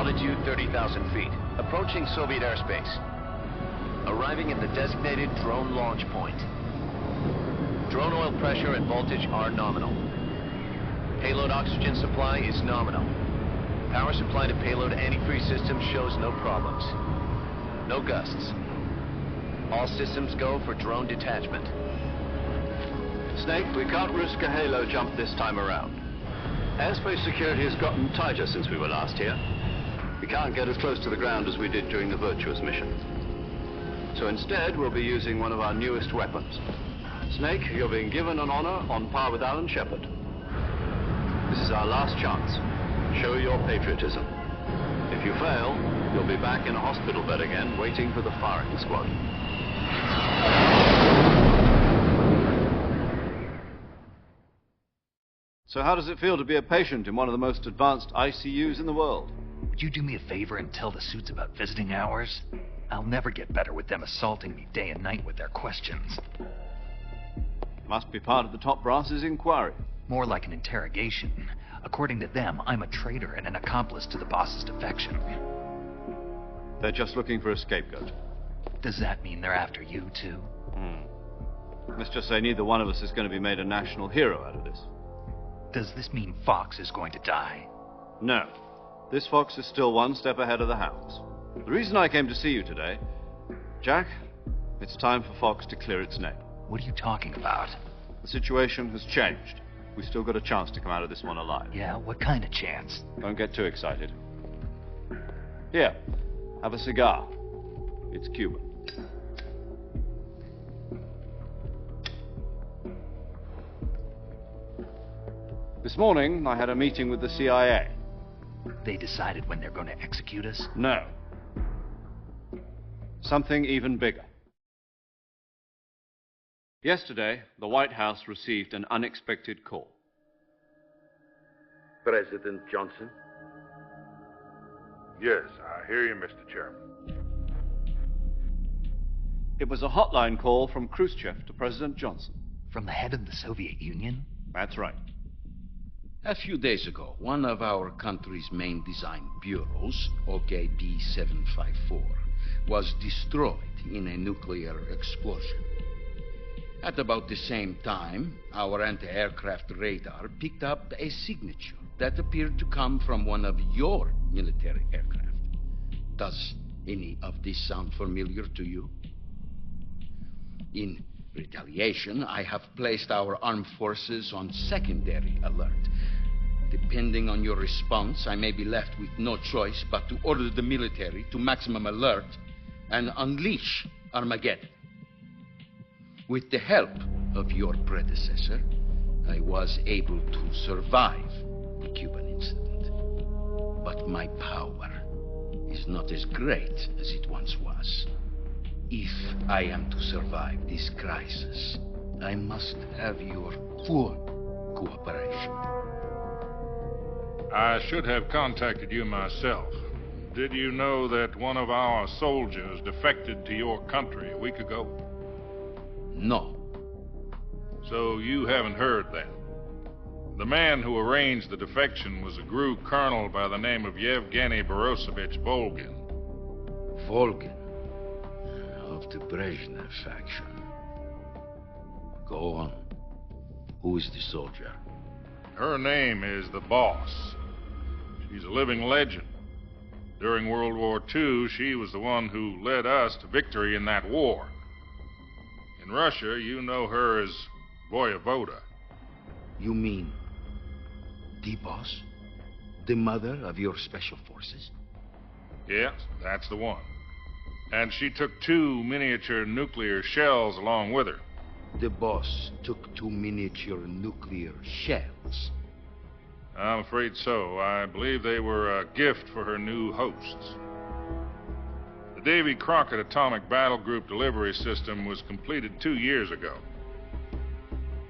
Altitude 30,000 feet. Approaching Soviet airspace. Arriving at the designated drone launch point. Drone oil pressure and voltage are nominal. Payload oxygen supply is nominal. Power supply to payload antifreeze system shows no problems. No gusts. All systems go for drone detachment. Snake, we can't risk a halo jump this time around. Airspace security has gotten tighter since we were last here. We can't get as close to the ground as we did during the Virtuous mission. So instead, we'll be using one of our newest weapons. Snake, you're being given an honor on par with Alan Shepard. This is our last chance. Show your patriotism. If you fail, you'll be back in a hospital bed again, waiting for the firing squad. So how does it feel to be a patient in one of the most advanced ICUs in the world? Would you do me a favor and tell the suits about visiting hours? I'll never get better with them assaulting me day and night with their questions. Must be part of the top brass's inquiry. More like an interrogation. According to them, I'm a traitor and an accomplice to the boss's defection. They're just looking for a scapegoat. Does that mean they're after you, too? Let's just say neither one of us is going to be made a national hero out of this. Does this mean Fox is going to die? No. This fox is still one step ahead of the hounds. The reason I came to see you today, Jack, it's time for Fox to clear its name. What are you talking about? The situation has changed. We've still got a chance to come out of this one alive. Yeah, what kind of chance? Don't get too excited. Here, have a cigar. It's Cuban. This morning, I had a meeting with the CIA. They decided when they're going to execute us? No. Something even bigger. Yesterday, the White House received an unexpected call. President Johnson? Yes, I hear you, Mr. Chairman. It was a hotline call from Khrushchev to President Johnson. From the head of the Soviet Union? That's right. A few days ago, one of our country's main design bureaus, OKB 754, was destroyed in a nuclear explosion. At about the same time, our anti-aircraft radar picked up a signature that appeared to come from one of your military aircraft. Does any of this sound familiar to you? In retaliation, I have placed our armed forces on secondary alert. Depending on your response, I may be left with no choice but to order the military to maximum alert and unleash Armageddon. With the help of your predecessor, I was able to survive the Cuban incident. But my power is not as great as it once was. If I am to survive this crisis, I must have your full cooperation. I should have contacted you myself. Did you know that one of our soldiers defected to your country a week ago? No. So you haven't heard then. The man who arranged the defection was a GRU colonel by the name of Yevgeny Borosovich Volgin. Volgin, of the Brezhnev faction. Go on. Who is the soldier? Her name is the Boss. She's a living legend. During World War II, she was the one who led us to victory in that war. In Russia, you know her as Voyevoda. You mean the Boss? The mother of your special forces? Yes, that's the one. And she took 2 miniature nuclear shells along with her. The Boss took 2 miniature nuclear shells. I'm afraid so. I believe they were a gift for her new hosts. The Davy Crockett Atomic Battle Group delivery system was completed 2 years ago.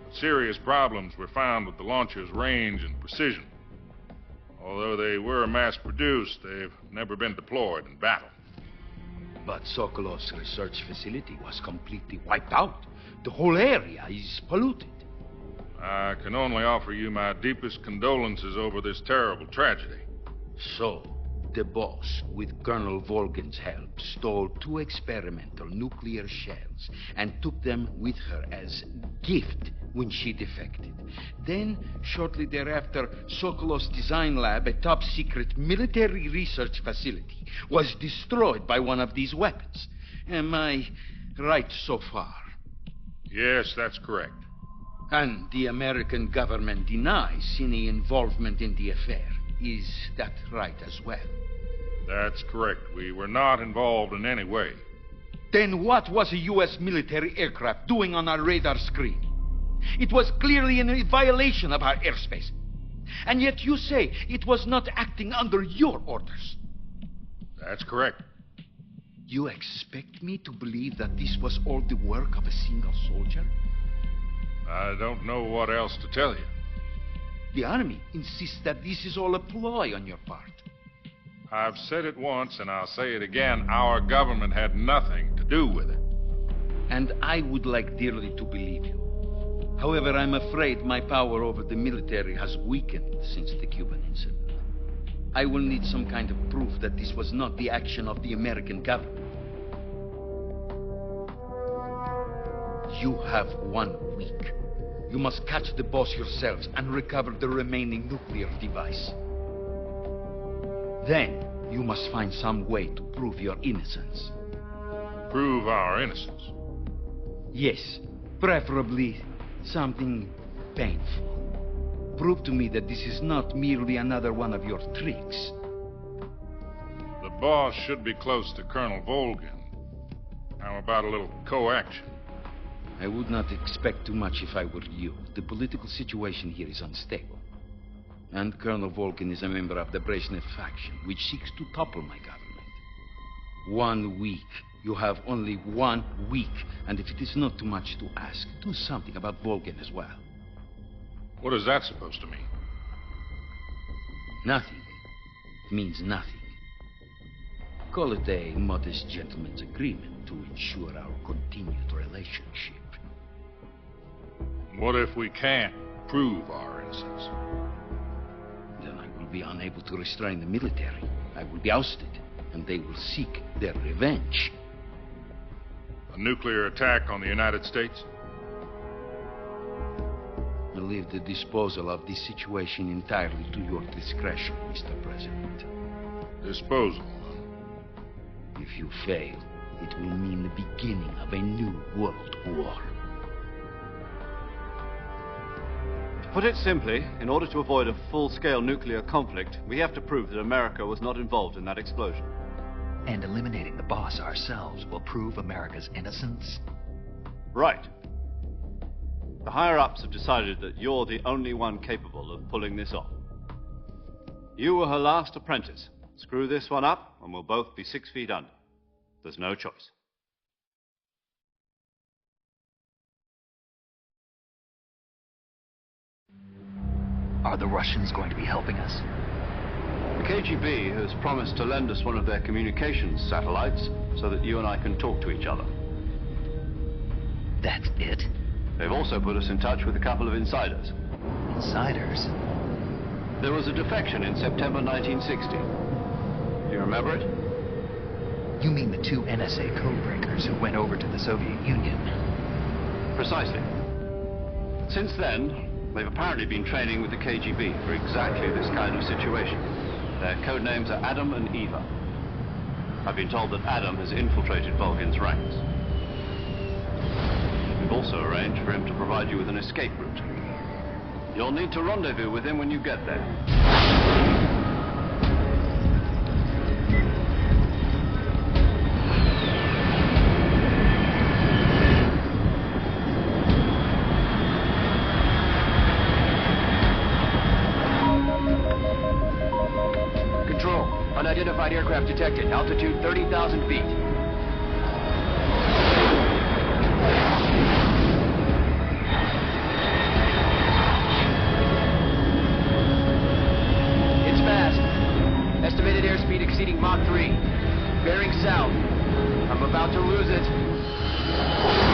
But serious problems were found with the launcher's range and precision. Although they were mass-produced, they've never been deployed in battle. But Sokolov's research facility was completely wiped out. The whole area is polluted. I can only offer you my deepest condolences over this terrible tragedy. So, The boss, with Colonel Volgin's help, stole 2 experimental nuclear shells and took them with her as gift when she defected. Then, shortly thereafter, Sokolov's design lab, a top-secret military research facility, was destroyed by one of these weapons. Am I right so far? Yes, that's correct. And the American government denies any involvement in the affair. Is that right as well? That's correct. We were not involved in any way. Then what was a U.S. military aircraft doing on our radar screen? It was clearly in violation of our airspace. And yet you say it was not acting under your orders. That's correct. You expect me to believe that this was all the work of a single soldier? I don't know what else to tell you. The Army insists that this is all a ploy on your part. I've said it once, and I'll say it again. Our government had nothing to do with it. And I would like dearly to believe you. However, I'm afraid my power over the military has weakened since the Cuban incident. I will need some kind of proof that this was not the action of the American government. You have 1 week. You must catch the boss yourselves and recover the remaining nuclear device. Then, you must find some way to prove your innocence. Prove our innocence. Yes, preferably something painful. Prove to me that this is not merely another one of your tricks. The boss should be close to Colonel Volgin. How about a little co-action? I would not expect too much if I were you. The political situation here is unstable. And Colonel Volgin is a member of the Brezhnev faction, which seeks to topple my government. 1 week. You have only 1 week. And if it is not too much to ask, do something about Volgin as well. What is that supposed to mean? Nothing. It means nothing. Call it a modest gentleman's agreement to ensure our continued relationship. What if we can't prove our innocence? Then I will be unable to restrain the military. I will be ousted, and they will seek their revenge. A nuclear attack on the United States? I leave the disposal of this situation entirely to your discretion, Mr. President. Disposal? If you fail, it will mean the beginning of a new world war. To put it simply, in order to avoid a full-scale nuclear conflict, we have to prove that America was not involved in that explosion. And eliminating the boss ourselves will prove America's innocence? Right. The higher-ups have decided that you're the only one capable of pulling this off. You were her last apprentice. Screw this one up, and we'll both be 6 feet under. There's no choice. Are the Russians going to be helping us? The KGB has promised to lend us one of their communications satellites so that you and I can talk to each other. That's it? They've also put us in touch with a couple of insiders. Insiders? There was a defection in September 1960. Do you remember it? You mean the 2 NSA codebreakers who went over to the Soviet Union? Precisely. Since then, they've apparently been training with the KGB for exactly this kind of situation. Their code names are Adam and Eva. I've been told that Adam has infiltrated Volgin's ranks. We've also arranged for him to provide you with an escape route. You'll need to rendezvous with him when you get there. Unidentified aircraft detected. Altitude 30,000 feet. It's fast. Estimated airspeed exceeding Mach 3. Bearing south. I'm about to lose it.